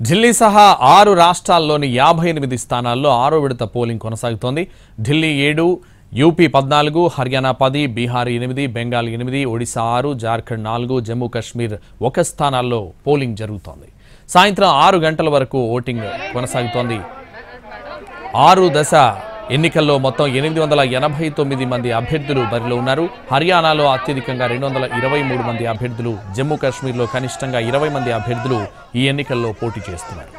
ఢిల్లీ సహా 6 రాష్ట్రాల్లోని 58 స్థానాల్లో 6వ విడత పోలింగ్ కొనసాగుతోంది. ఢిల్లీ 7, యూపీ 14, హర్యానా 10, బీహార్ 8, బెంగాల్ 8, ఒడిశా 6, జార్ఖండ్ 4, జమ్మూ కాశ్మీర్ 1 స్థానాల్లో పోలింగ్ జరుగుతోంది. సాయంత్రం 6 గంటల వరకు ఓటింగ్ కొనసాగుతోంది. 6 దశ ఎన్నికల్లో మొత్తం 889 మంది అభ్యర్థులు బరిలో ఉన్నారు. హర్యానాలో అత్యధికంగా 223 మంది అభ్యర్థులు, జమ్మూ కాశ్మీర్లో కనిష్టంగా 20 మంది అభ్యర్థులు ఈ ఎన్నికల్లో పోటీ చేస్తున్నారు.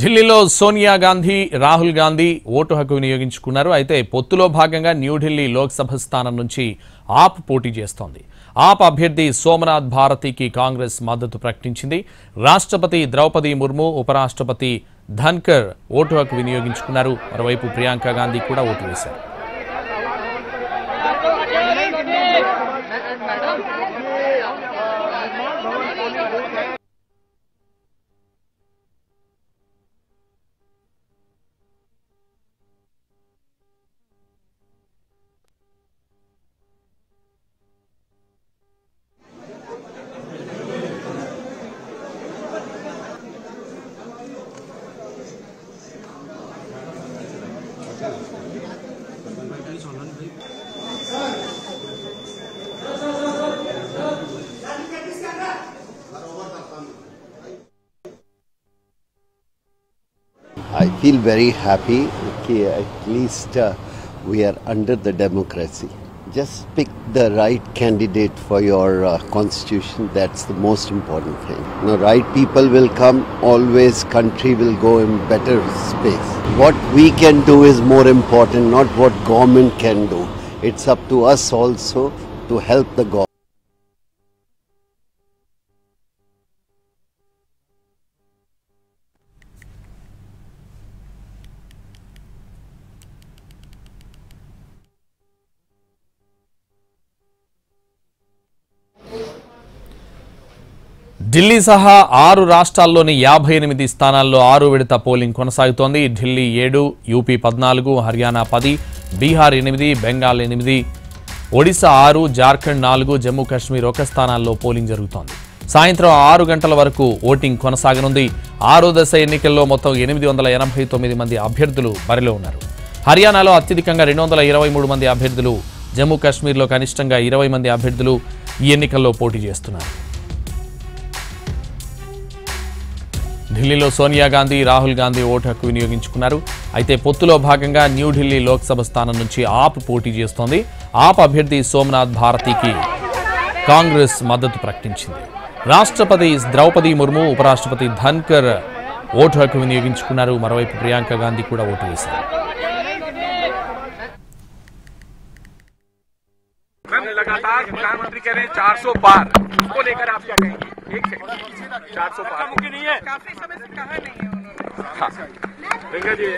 ఢిల్లీలో సోనియా గాంధీ, రాహుల్ గాంధీ ఓటు హక్కు వినియోగించుకున్నారు. అయితే పొత్తులో భాగంగా న్యూఢిల్లీ లోక్సభ స్థానం నుంచి ఆప్ పోటీ చేస్తోంది. ఆప్ అభ్యర్థి సోమనాథ్ భారతికి కాంగ్రెస్ మద్దతు ప్రకటించింది. రాష్ట్రపతి ద్రౌపది ముర్ము, ఉపరాష్ట్రపతి ధన్కర్ ఓటు హక్కు వినియోగించుకున్నారు. మరోవైపు ప్రియాంక గాంధీ కూడా ఓటు వేశారు. I feel very happy that at least we are under the democracy. Just pick the right candidate for your constitution. That's the most important thing. The right people will come, always country will go in better space. What we can do is more important, not what government can do. It's up to us also to help the government. Delhi సహా 6 రాష్ట్రాల్లోని 58 స్థానాల్లో 6వ విడత polling కొనసాగుతోంది. Delhi 7, UP 14, Haryana 10, Bihar 8, Bengal 8, Odisha 6, Jharkhand 4, Jammu Kashmir 1 స్థానాల్లో polling జరుగుతోంది. సాయంత్రం 6 గంటల వరకు ఓటింగ్ కొనసాగనుంది. 6వ దశ ఎన్నికల్లో మొత్తం 889 మంది అభ్యర్థులు బరిలో ఉన్నారు. హర్యానాలో అత్యధికంగా 223 మంది అభ్యర్థులు, జమ్మూ కాశ్మీర్లో కనిష్టంగా 20 మంది అభ్యర్థులు ఈ ఎన్నికల్లో పోటీ చేస్తున్నారు. ఢిల్లీలో సోనియా గాంధీ, రాహుల్ గాంధీ ఓటు హక్కు వినియోగించుకున్నారు. అయితే పొత్తులో భాగంగా న్యూఢిల్లీ లోక్సభ స్థానం నుంచి ఆప్ పోటీ చేస్తోంది. ఆప్ అభ్యర్థి సోమనాథ్ భారతికి కాంగ్రెస్ మద్దతు ప్రకటించింది. రాష్ట్రపతి ద్రౌపది ముర్ము, ఉపరాష్ట్రపతి ధన్కర్ ఓటు హక్కు వినియోగించుకున్నారు. మరోవైపు ప్రియాంక గాంధీ కూడా ఓటు వేశారు. लगातार प्रधानमंत्री कह रहे हैं 400 पार, उसको लेकर आप क्या कहेंगे? 1 सेकंड, 400 पार मुमकिन नहीं है, काफी समय से कहा नहीं है उन्होंने। प्रियंका जी,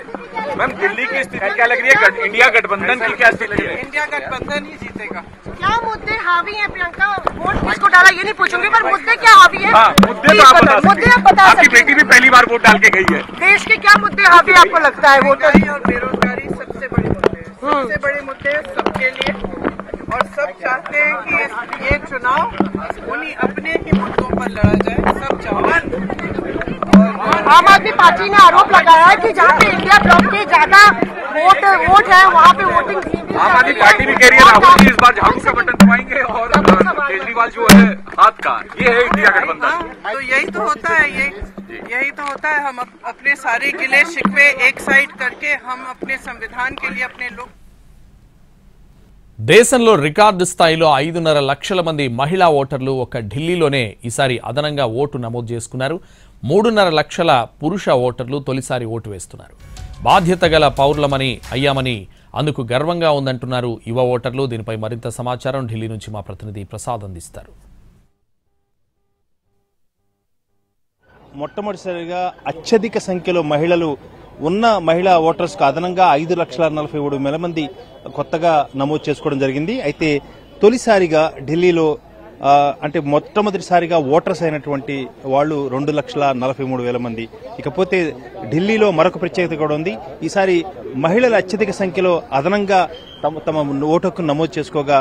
मैम दिल्ली की स्थिति क्या लग रही है? इंडिया गठबंधन की क्या स्थिति है? इंडिया गठबंधन ही जीतेगा। क्या मुद्दे हावी हैं प्रियंका? वोट किसको डाला ये नहीं पूछूंगी, पर मुद्दे क्या हावी है? मुद्दे तो आप बता, आपकी बेटी भी पहली बार वोट डाल के गई है। देश के क्या मुद्दे हावी आपको लगता है? वोटर और बेरोजगारी सबसे बड़े मुद्दे हैं, सबसे बड़े मुद्दे सबके लिए, और सब चाहते हैं कि ये चुनाव उन्हीं अपने ही मुद्दों पर लड़ा जाए। सब चाहते। आम आदमी पार्टी ने आरोप लगाया है कि जहाँ पे इंडिया ब्लॉक के ज्यादा वोट है वहाँ पे वोटिंग। आम आदमी पार्टी भी कह रही है राहुल जी इस बार झाड़ू का बटन दबाएंगे और केजरीवाल जो है हाथ का, ये है इंडिया गठबंधन। तो यही तो होता है, यही तो होता है। हम अपने सारे गिले शिकवे एक साइड करके हम अपने संविधान के लिए अपने लोग దేశంలో రికార్డు స్థాయిలో 5.5 లక్షల మంది మహిళా ఓటర్లు ఒక్క ఢిల్లీలోనే ఈసారి అదనంగా ఓటు నమోదు చేసుకున్నారు. 3.5 లక్షల పురుష ఓటర్లు తొలిసారి ఓటు వేస్తున్నారు. బాధ్యత గల పౌరులమని అయ్యామని అందుకు గర్వంగా ఉందంటున్నారు యువ ఓటర్లు. దీనిపై మరింత సమాచారం ఢిల్లీ నుంచి మా ప్రతినిధి ప్రసాద్ అందిస్తారు. మొట్టమొదటిసారిగా అత్యధిక సంఖ్యలో మహిళలు ఉన్న మహిళా ఓటర్స్కు అదనంగా 5,43,000 మంది కొత్తగా నమోదు చేసుకోవడం జరిగింది. అయితే తొలిసారిగా ఢిల్లీలో అంటే మొట్టమొదటిసారిగా ఓటర్స్ అయినటువంటి వాళ్ళు 2,43,000 మంది. ఇకపోతే ఢిల్లీలో మరొక ప్రత్యేకత కూడా ఉంది. ఈసారి మహిళల అత్యధిక సంఖ్యలో అదనంగా తమ ఓటు హక్కును నమోదు చేసుకోగా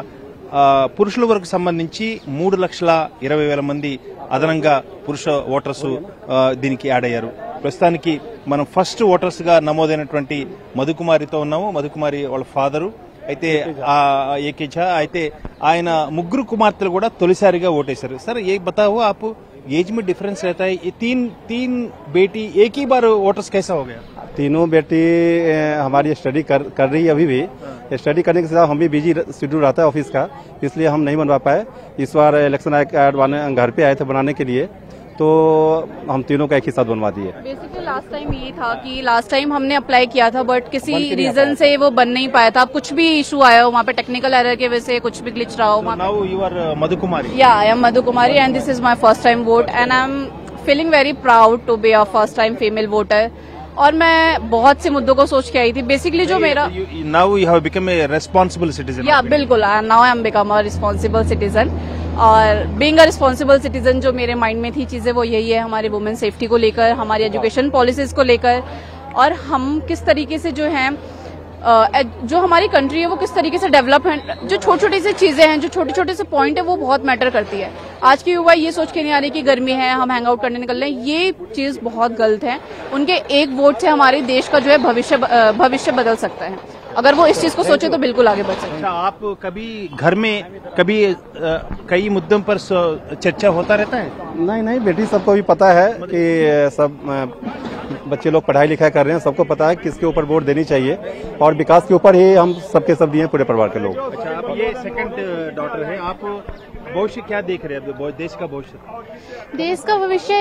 పురుషుల వరకు సంబంధించి 3,20,000 మంది అదనంగా పురుష ఓటర్స్ దీనికి యాడ్ అయ్యారు. ప్రస్తుతానికి మనం ఫస్ట్ ఓటర్స్ గా నమోదైనటువంటి మధుకుమారితో ఉన్నాము. మధుకుమారి వాళ్ళ ఫాదరు అయితే ఏకేచా అయితే ఆయన ముగ్గురు కుమార్తెలు కూడా తొలిసారిగా ఓటేశారు. సరే ये बताओ आप एज में डिफरेंस रहता है, ये तीन बेटी एक ही बार वोटर्स कैसा हो गया? तीनों बेटी हमारी स्टडी कर रही है अभी भी। स्टडी करने के साथ हम भी बिजी शेड्यूल रहता है ऑफिस का, इसलिए हम नहीं बनवा पाए। इस बार इलेक्शन कार्ड घर पे आए थे बनाने के लिए, तो हम तीनों का एक ही साथ बनवा दिए। बेसिकली लास्ट टाइम ये था कि लास्ट टाइम हमने अप्लाई किया था बट किसी रीजन से वो बन नहीं पाया था. कुछ भी इशू आया हो वहाँ पे, टेक्निकल एरर की वजह से कुछ भी ग्लिच रहा हो. Now you are Madhukumari. Yeah, I am Madhukumari and this is my first time vote and I am feeling very proud to be a first time female voter. और मैं बहुत से मुद्दों को सोच के आई थी. बेसिकली जो मेरा now you have become a responsible citizen. Yeah, बिल्कुल. Now I am become a responsible citizen. और बीइंग अ रिस्पॉन्सिबल सिटीजन जो मेरे माइंड में थी चीजें वो यही है, हमारे वुमेन सेफ्टी को लेकर, हमारी एजुकेशन पॉलिसीज को लेकर और हम किस तरीके से जो हैं जो हमारी कंट्री है वो किस तरीके से डेवलप है. जो छोटी छोटी सी चीजें हैं, जो छोटे छोटे से पॉइंट है वो बहुत मैटर करती है. आज की युवा ये सोच के नहीं आ रही कि गर्मी है हम हैंग आउट करने निकल रहे हैं, ये चीज बहुत गलत है. उनके एक वोट से हमारे देश का जो है भविष्य बदल सकता है. अगर वो इस चीज को सोचे तो बिल्कुल आगे बढ़ सकते हैं. अच्छा, आप कभी घर में कभी कई मुद्दों पर चर्चा होता रहता है? नहीं बेटी, सबको भी पता है कि सब बच्चे लोग पढ़ाई लिखाई कर रहे हैं, सबको पता है किसके ऊपर वोट देनी चाहिए और विकास के ऊपर ही हम सबके सब दिए पूरे परिवार के लोग. अच्छा, आप ये सेकंड डॉटर है, आप भविष्य क्या देख रहे हैं देश का भविष्य? देश का भविष्य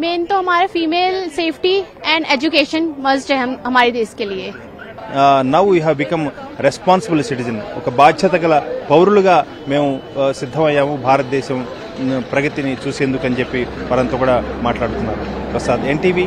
मेन तो हमारा female safety and education must है हमारे देश के लिए. Now you have become responsible citizen. ఒక బాధ్యత గల పౌరులుగా మేము సిద్ధమయ్యాము భారతదేశం ప్రగతిని చూసేందుకు అని చెప్పి వారంతా కూడా మాట్లాడుతున్నారు. ప్రసాద్, NTV.